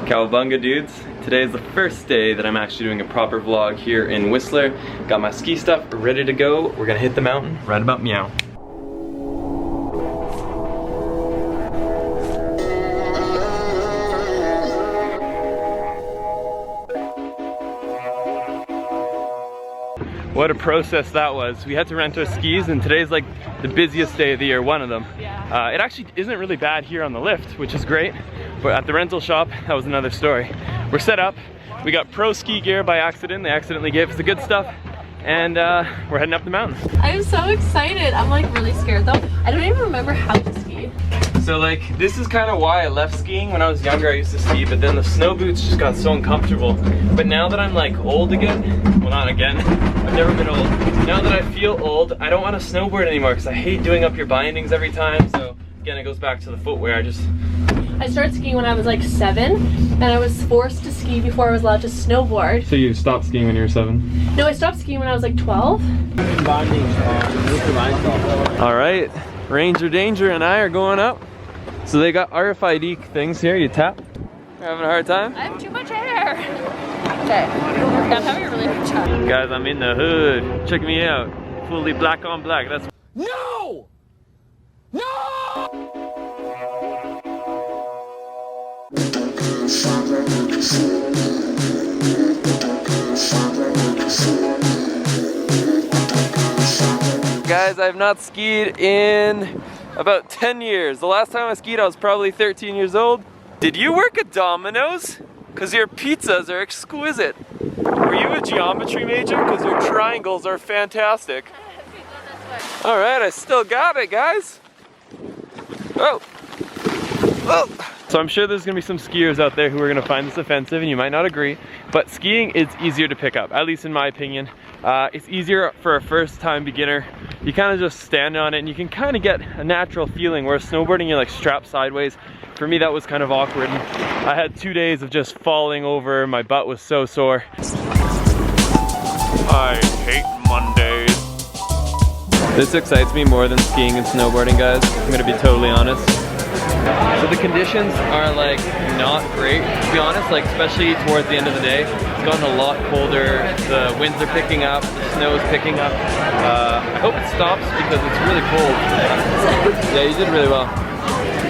Cowabunga dudes, today is the first day that I'm actually doing a proper vlog here in Whistler. Got my ski stuff ready to go. We're gonna hit the mountain right about meow. What a process that was. We had to rent our skis and today's like the busiest day of the year, one of them. It actually isn't really bad here on the lift, which is great, but at the rental shop, that was another story. We're set up, we got pro ski gear by accident, they accidentally gave us the good stuff, and we're heading up the mountain. I'm so excited. I'm like really scared though. I don't even remember how to ski. So like, this is kind of why I left skiing. When I was younger I used to ski, but then the snow boots just got so uncomfortable. But now that I'm like old again, well not again, I've never been old. Now that I feel old, I don't want to snowboard anymore because I hate doing up your bindings every time. So again, it goes back to the footwear. I started skiing when I was like 7, and I was forced to ski before I was allowed to snowboard. So you stopped skiing when you were 7? No, I stopped skiing when I was like 12. All right, Ranger Danger and I are going up. So they got RFID things here, you tap. You're having a hard time? I have too much hair. Okay, I'm having a really hard time. Guys, I'm in the hood. Check me out. Fully black on black. That's No! No! Guys, I've not skied in about 10 years. The last time I skied, I was probably 13 years old. Did you work at Domino's? Because your pizzas are exquisite. Were you a geometry major? Because your triangles are fantastic. All right, I still got it, guys. Oh. Oh. So I'm sure there's gonna be some skiers out there who are gonna find this offensive, and you might not agree, but skiing is easier to pick up, at least in my opinion. It's easier for a first-time beginner. You kind of just stand on it and you can kind of get a natural feeling, whereas snowboarding you're like strapped sideways. For me that was kind of awkward. And I had 2 days of just falling over, my butt was so sore. I hate Mondays. This excites me more than skiing and snowboarding, guys. I'm gonna be totally honest. So the conditions are like not great, to be honest, like especially towards the end of the day. It's gotten a lot colder, the winds are picking up, the snow is picking up. I hope it stops because it's really cold. Yeah, you did really well.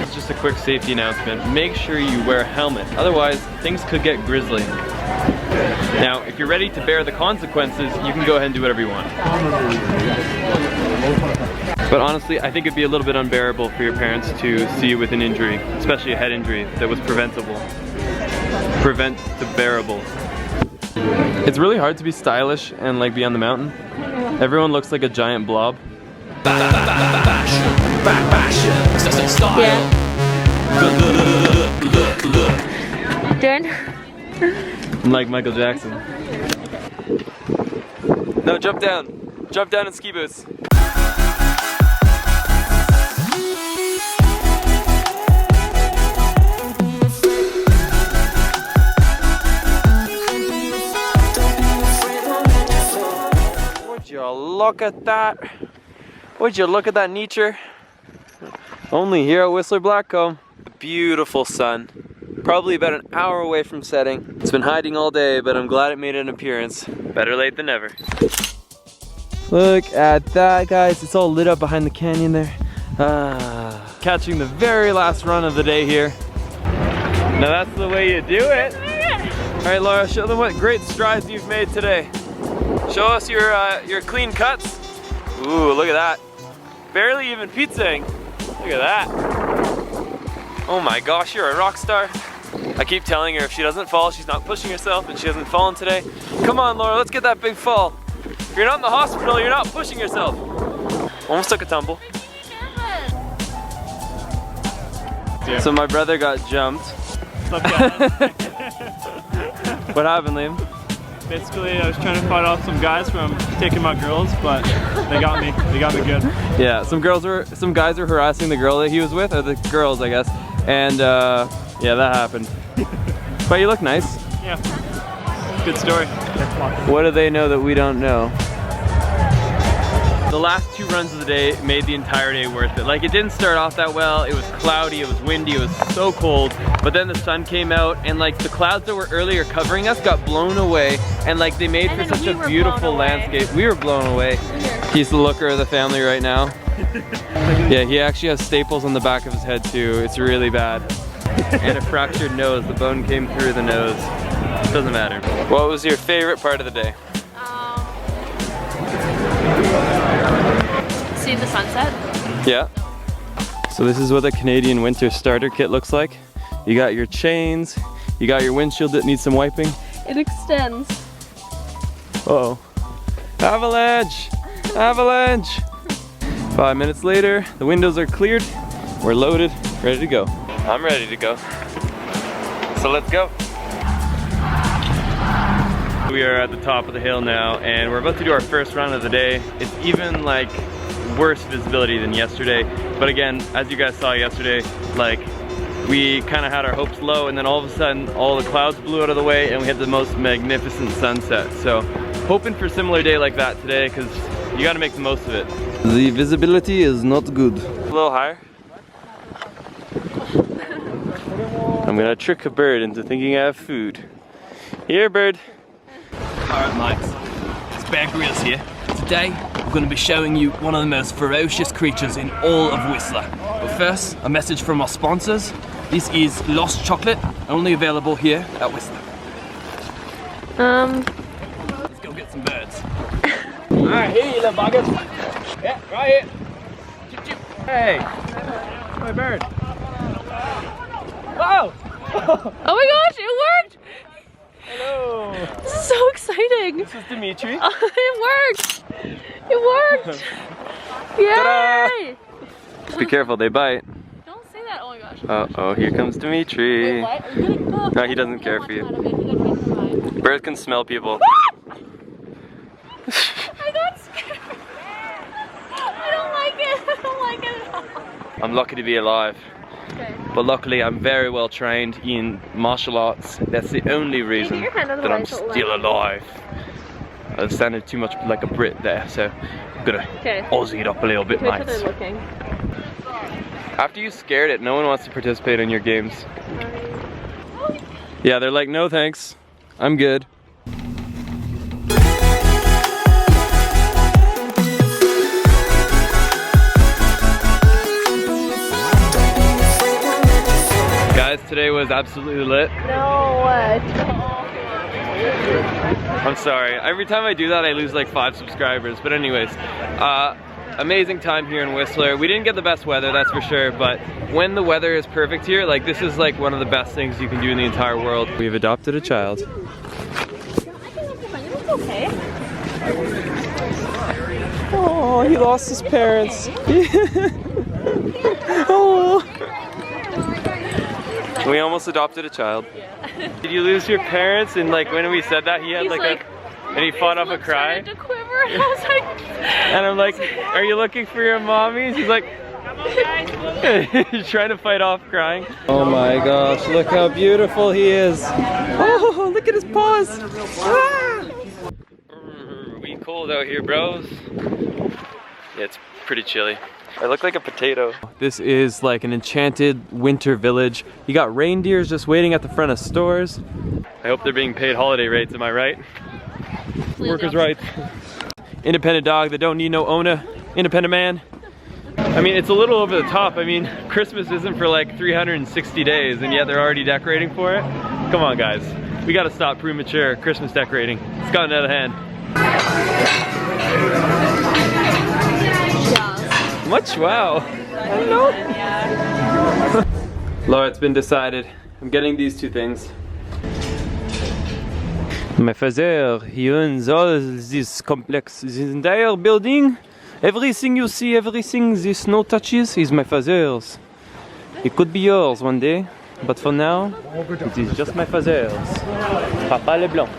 It's just a quick safety announcement. Make sure you wear a helmet, otherwise things could get grisly. Now, if you're ready to bear the consequences, you can go ahead and do whatever you want. But honestly, I think it'd be a little bit unbearable for your parents to see you with an injury, especially a head injury that was preventable. Prevent-to-bearable. It's really hard to be stylish and like be on the mountain. Everyone looks like a giant blob. Yeah. Done. I'm like Michael Jackson. No, jump down. Jump down in ski boots. Would you look at that? Would you look at that nature? Only here at Whistler Blackcomb. Beautiful sun. Probably about an hour away from setting. It's been hiding all day, but I'm glad it made an appearance. Better late than never. Look at that, guys. It's all lit up behind the canyon there. Catching the very last run of the day here. Now that's the way you do it. All right, Laura, show them what great strides you've made today. Show us your clean cuts. Ooh, look at that. Barely even pizzaing. Look at that. Oh my gosh, you're a rock star. I keep telling her if she doesn't fall, she's not pushing herself, and she hasn't fallen today. Come on, Laura, let's get that big fall. If you're not in the hospital, you're not pushing yourself. Almost took a tumble. Yeah. So my brother got jumped. What's up, guys? What happened, Liam? Basically, I was trying to fight off some guys from taking my girls, but they got me. They got me good. Yeah, some guys were harassing the girl that he was with, or the girls, I guess. And Yeah, that happened. But you look nice. Yeah. Good story. What do they know that we don't know? The last 2 runs of the day made the entire day worth it. Like, it didn't start off that well. It was cloudy, it was windy, it was so cold. But then the sun came out and like the clouds that were earlier covering us got blown away, and like they made for such a beautiful landscape. We were blown away. He's the looker of the family right now. Yeah, he actually has staples on the back of his head too. It's really bad. And a fractured nose. The bone came through the nose. Doesn't matter. What was your favorite part of the day? See the sunset? Yeah. So this is what the Canadian winter starter kit looks like. You got your chains, you got your windshield that needs some wiping. It extends. Uh-oh. Avalanche! Avalanche! 5 minutes later, the windows are cleared. We're loaded, ready to go. I'm ready to go. So let's go. We are at the top of the hill now, and we're about to do our first run of the day. It's even like worse visibility than yesterday, but again, as you guys saw yesterday, like we kind of had our hopes low, and then all of a sudden all the clouds blew out of the way and we had the most magnificent sunset. So hoping for a similar day like that today, because you got to make the most of it. The visibility is not good. A little higher. I'm gonna trick a bird into thinking I have food. Here, bird. Alright mates, it's Baynk here. Today I'm going to be showing you one of the most ferocious creatures in all of Whistler. But first, a message from our sponsors. This is Lost Chocolate, only available here at Whistler. Let's go get some birds. Alright, here you little buggers. Yeah, right here. Chip chip. Hey, my bird. Wow! Oh my gosh, it worked! Hello. This is so exciting. This is Dimitri. It worked! It worked! Yay! Be careful, they bite. Don't say that, oh my gosh. Uh-oh, here comes Dimitri. Wait, what? Are you gonna, No, he doesn't care for you. Birds can smell people. I got scared. I don't like it. I don't like it at all. I'm lucky to be alive. Okay. But luckily I'm very well trained in martial arts. That's the only reason that I'm still alive. I sounded too much like a Brit there, so I'm gonna Aussie it up a little bit, mate. Looking. After you scared it, no one wants to participate in your games. Yeah, they're like, no thanks, I'm good. Guys, today was absolutely lit. No, what? I'm sorry. Every time I do that, I lose like 5 subscribers. But anyways, amazing time here in Whistler. We didn't get the best weather, that's for sure. But when the weather is perfect here, like this is like one of the best things you can do in the entire world. We've adopted a child. Okay. Oh, he lost his parents. Oh. We almost adopted a child. Did you lose your parents? And like when we said that, he had like and he fought off a cry. To quiver, and I was like, and I'm like, are you looking for your mommies? He's like, he's trying to fight off crying. Oh my gosh, look how beautiful he is. Oh, look at his paws. Ah! We cold out here, bros. Yeah, it's pretty chilly. I look like a potato. This is like an enchanted winter village. You got reindeers just waiting at the front of stores. I hope they're being paid holiday rates, am I right? Workers' rights. Independent dog that don't need no owner. Independent man. I mean, it's a little over the top. I mean, Christmas isn't for like 360 days and yet they're already decorating for it. Come on guys, we gotta stop premature Christmas decorating. It's gotten out of hand. Much wow. I don't know. Laura, it's been decided. I'm getting these 2 things. My father, he owns all this complex, this entire building. Everything you see, everything the snow touches is my father's. It could be yours one day, but for now, it is just my father's. Papa LeBlanc.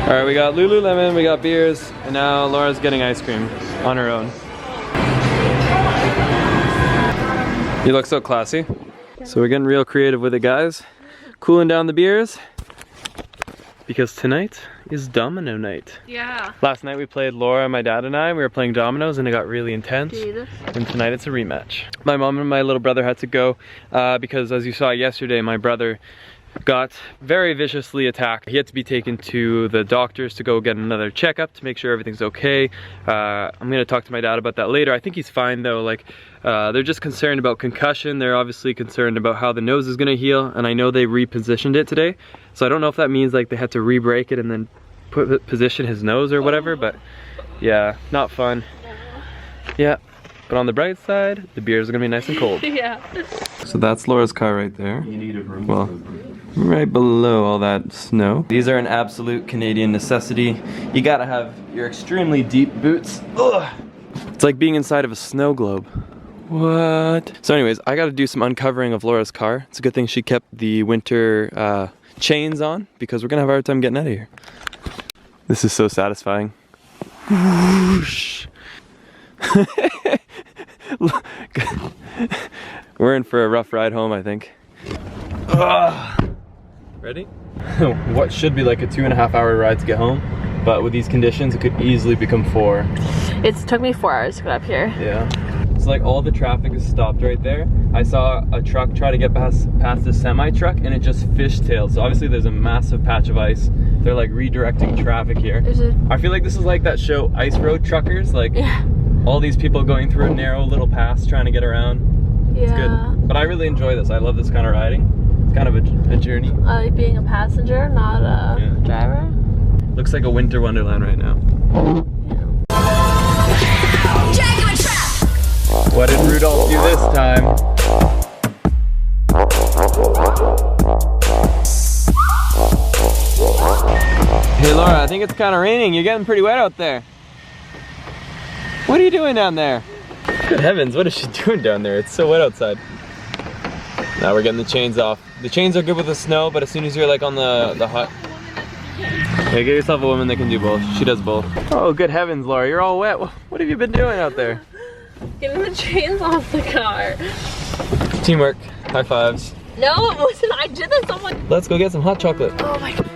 Alright, we got Lululemon, we got beers, and now Laura's getting ice cream on her own. You look so classy. So we're getting real creative with it, guys. Cooling down the beers. Because tonight is domino night. Yeah. Last night we played, Laura, my dad and I, we were playing dominoes and it got really intense. Dude. And tonight it's a rematch. My mom and my little brother had to go because as you saw yesterday, my brother got very viciously attacked. He had to be taken to the doctors to go get another checkup to make sure everything's okay. I'm gonna talk to my dad about that later. I think he's fine though. Like, they're just concerned about concussion. They're obviously concerned about how the nose is gonna heal, and I know they repositioned it today. So I don't know if that means like they had to re-break it and then position his nose or whatever, but yeah, not fun. Yeah, but on the bright side, the beers are gonna be nice and cold. Yeah. So that's Laura's car right there. Well, right below all that snow. These are an absolute Canadian necessity. You gotta have your extremely deep boots. Ugh. It's like being inside of a snow globe. What? So anyways, I gotta do some uncovering of Laura's car. It's a good thing she kept the winter chains on because we're gonna have a hard time getting out of here. This is so satisfying. Whoosh. We're in for a rough ride home, I think. Ugh. Ready? What should be like a 2.5 hour ride to get home, but with these conditions, it could easily become 4. It took me 4 hours to get up here. Yeah. It's like all the traffic is stopped right there. I saw a truck try to get past the semi truck and it just fishtailed. So obviously there's a massive patch of ice. They're like redirecting traffic here. I feel like this is like that show Ice Road Truckers. Like, yeah. All these people going through a narrow little pass trying to get around. Yeah. It's good. But I really enjoy this. I love this kind of riding. It's kind of a journey. I like being a passenger, not a driver. Looks like a winter wonderland right now. Jaguar trap! What did Rudolph do this time? Hey Laura, I think it's kind of raining. You're getting pretty wet out there. What are you doing down there? Good heavens, what is she doing down there? It's so wet outside. Now we're getting the chains off. The chains are good with the snow, but as soon as you're like on the hot... Hey, get yourself a woman that can do both. She does both. Oh, good heavens, Laura, you're all wet. What have you been doing out there? Getting the chains off the car. Teamwork. High fives. No, it wasn't. I did this on my... Let's go get some hot chocolate. Oh my God.